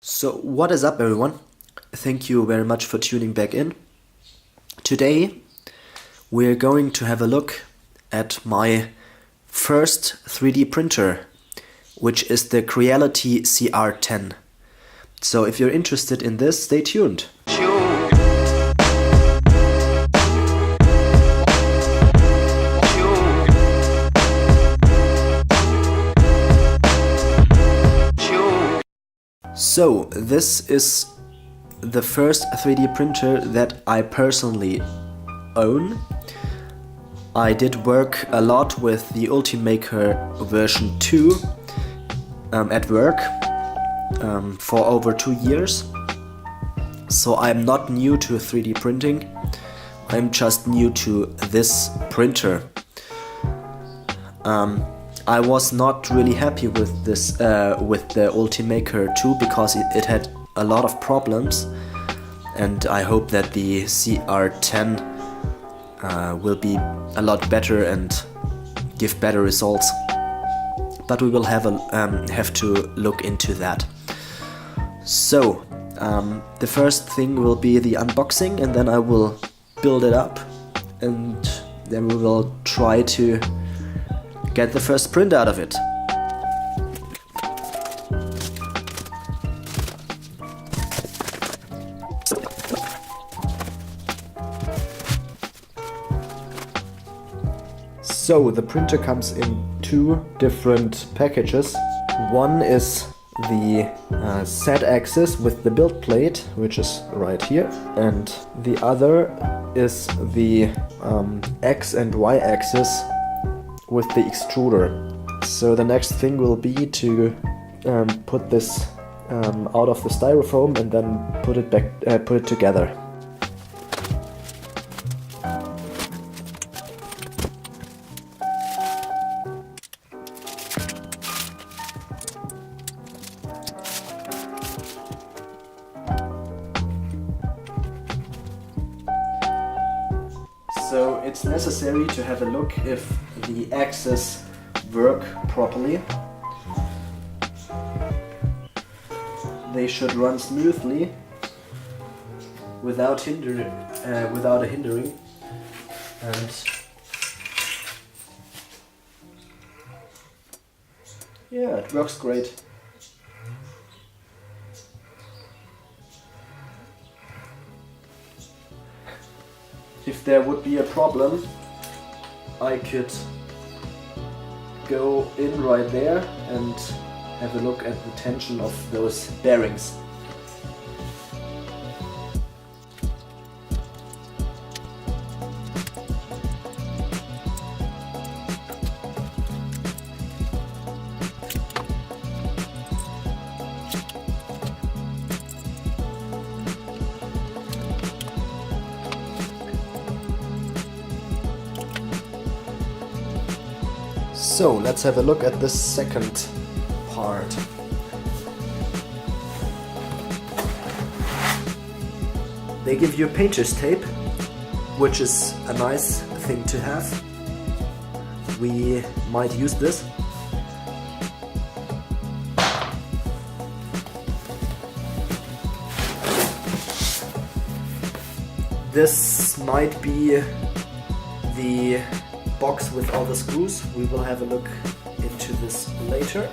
So what is up, everyone? Thank you very much for tuning back in. Today we're going to have a look at my first 3D printer, which is the Creality CR10. So if you're interested in this, stay tuned. So this is the first 3D printer that I personally own. I did work a lot with the Ultimaker version 2 at work for over 2 years. So I'm not new to 3D printing, I'm just new to this printer. I was not really happy with this with the Ultimaker 2 because it had a lot of problems, and I hope that the CR10 will be a lot better and give better results. But we will have to look into that. So the first thing will be the unboxing, and then I will build it up, and then we will try to get the first print out of it. So the printer comes in two different packages. One is the Z-axis with the build plate, which is right here, and the other is the X and Y axis with the extruder. So the next thing will be to put this out of the styrofoam and then put it together. So it's necessary to have a look if the axes work properly. They should run smoothly without a hindering, and yeah, it works great. If there would be a problem, I could go in right there and have a look at the tension of those bearings. So let's have a look at the second part. They give you painter's tape, which is a nice thing to have. We might use this. This might be the box with all the screws. We will have a look into this later.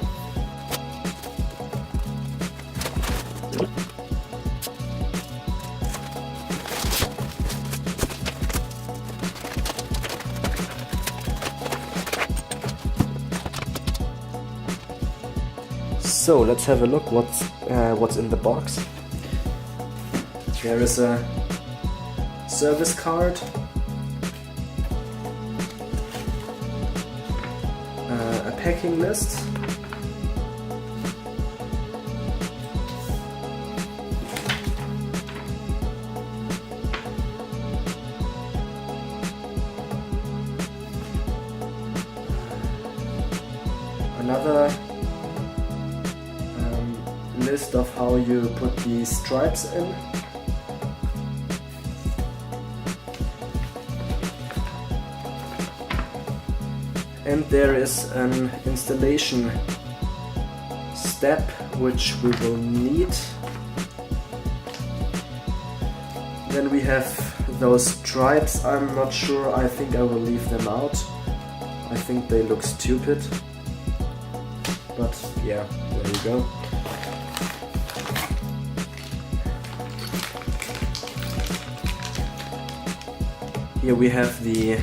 So let's have a look what's in the box. There is a service card, a packing list, another list of how you put the stripes in, and there is an installation step which we will need Then we have those stripes. I'm not sure, I think I will leave them out. I think they look stupid. But yeah, there you go. Here we have the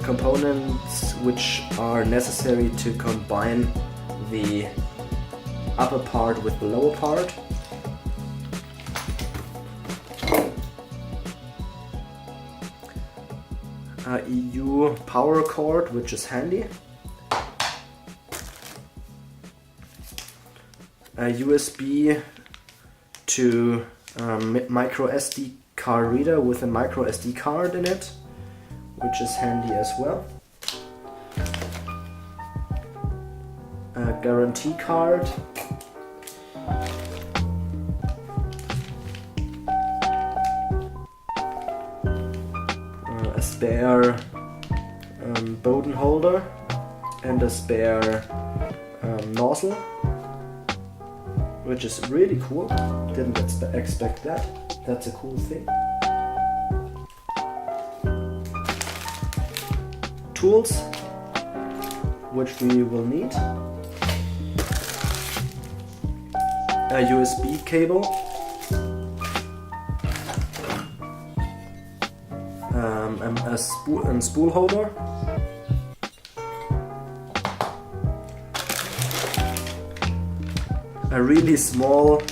components which are necessary to combine the upper part with the lower part. EU power cord, which is handy. A USB to micro SD card reader with a micro SD card in it, which is handy as well. A guarantee card. A spare Bowden holder and a spare nozzle, which is really cool. Didn't expect that. That's a cool thing. Tools, which we will need. A USB cable. A spool holder. A really small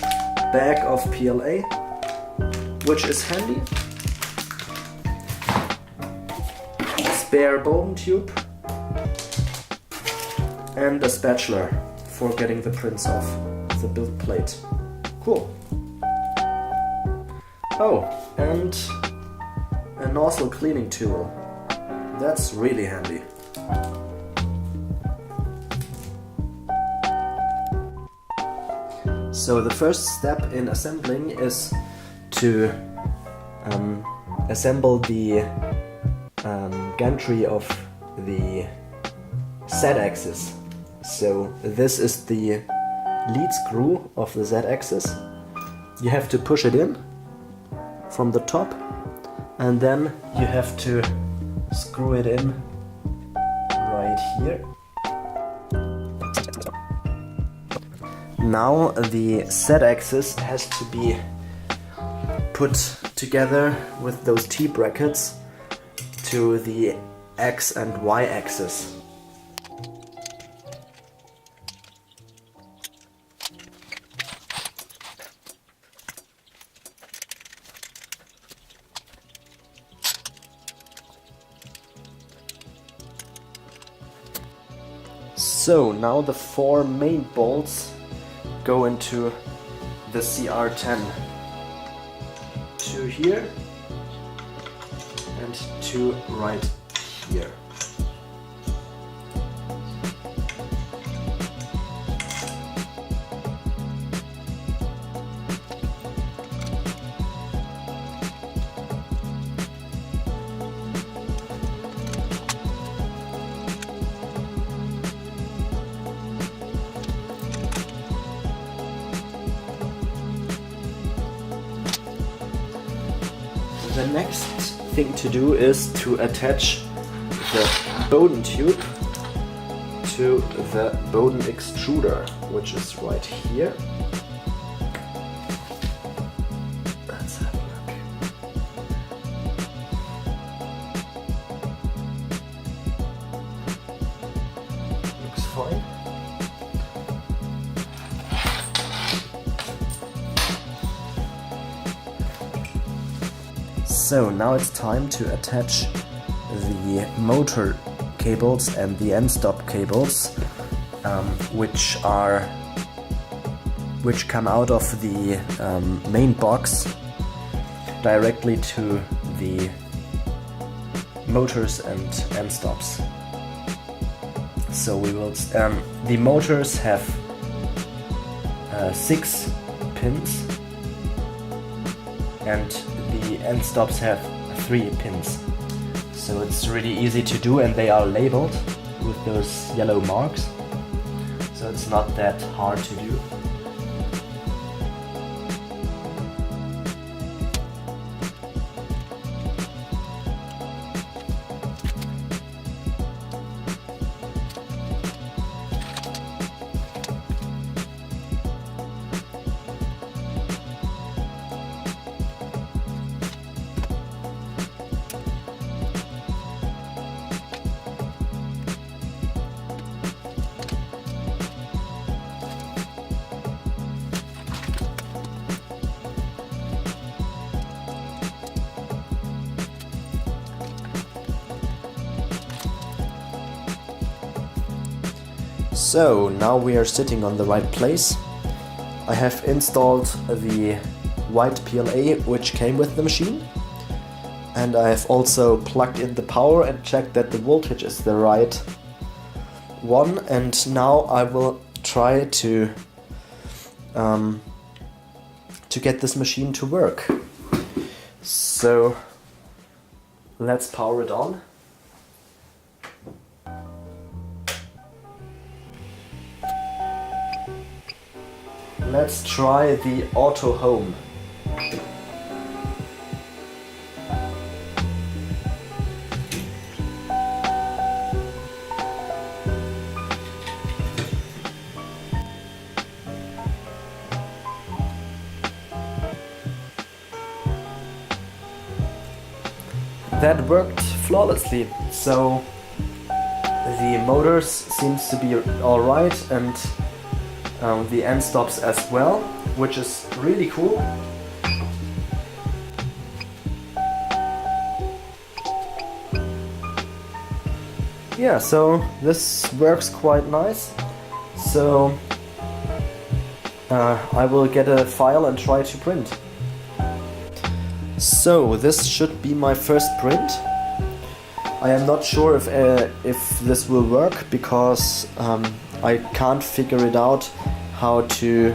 bag of PLA, which is handy. A spare Bowden tube. And a spatula for getting the prints off the build plate. Cool. Oh, and a nozzle cleaning tool. That's really handy. So the first step in assembling is to assemble the gantry of the Z-axis. So this is the lead screw of the Z-axis. You have to push it in from the top, and then you have to screw it in right here. Now the Z-axis has to be put together with those T-brackets to the X and Y axis. So now the 4 main bolts go into the CR10. 2 here and 2 right here. The next thing to do is to attach the Bowden tube to the Bowden extruder, which is right here. Let's have a look. Looks fine. So now it's time to attach the motor cables and the end stop cables, which come out of the main box directly to the motors and end stops. So we will. The motors have 6 pins, and the end stops have 3 pins. So it's really easy to do, and they are labeled with those yellow marks. So it's not that hard to do. So now we are sitting on the right place. I have installed the white PLA which came with the machine, and I have also plugged in the power and checked that the voltage is the right one, and now I will try to get this machine to work. So let's power it on. Let's try the auto home. That worked flawlessly. So the motors seems to be alright, and the end stops as well, which is really cool. Yeah, so this works quite nice. So I will get a file and try to print. So this should be my first print. I am not sure if this will work, because I can't figure it out how to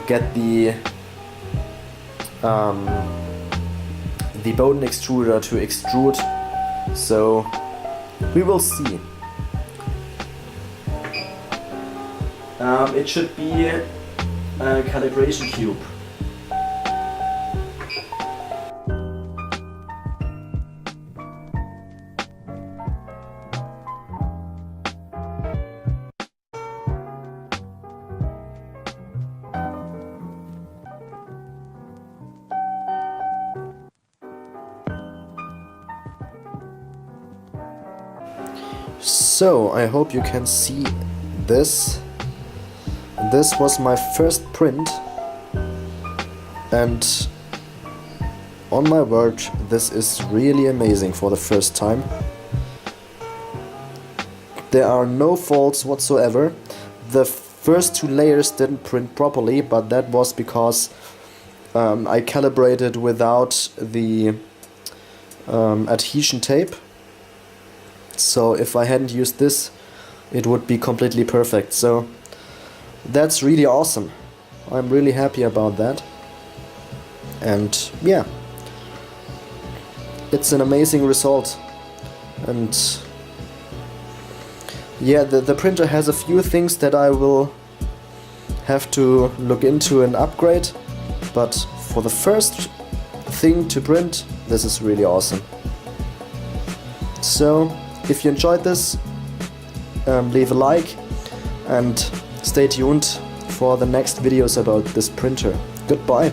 get the Bowden extruder to extrude. So we will see. It should be a calibration cube. So I hope you can see this. This was my first print, and on my word, this is really amazing for the first time. There are no faults whatsoever. The first two layers didn't print properly, but that was because I calibrated without the adhesion tape. So if I hadn't used this, it would be completely perfect. So that's really awesome. I'm really happy about that. And yeah, it's an amazing result. And yeah, the printer has a few things that I will have to look into and upgrade, but for the first thing to print, this is really awesome. So if you enjoyed this, leave a like and stay tuned for the next videos about this printer. Goodbye.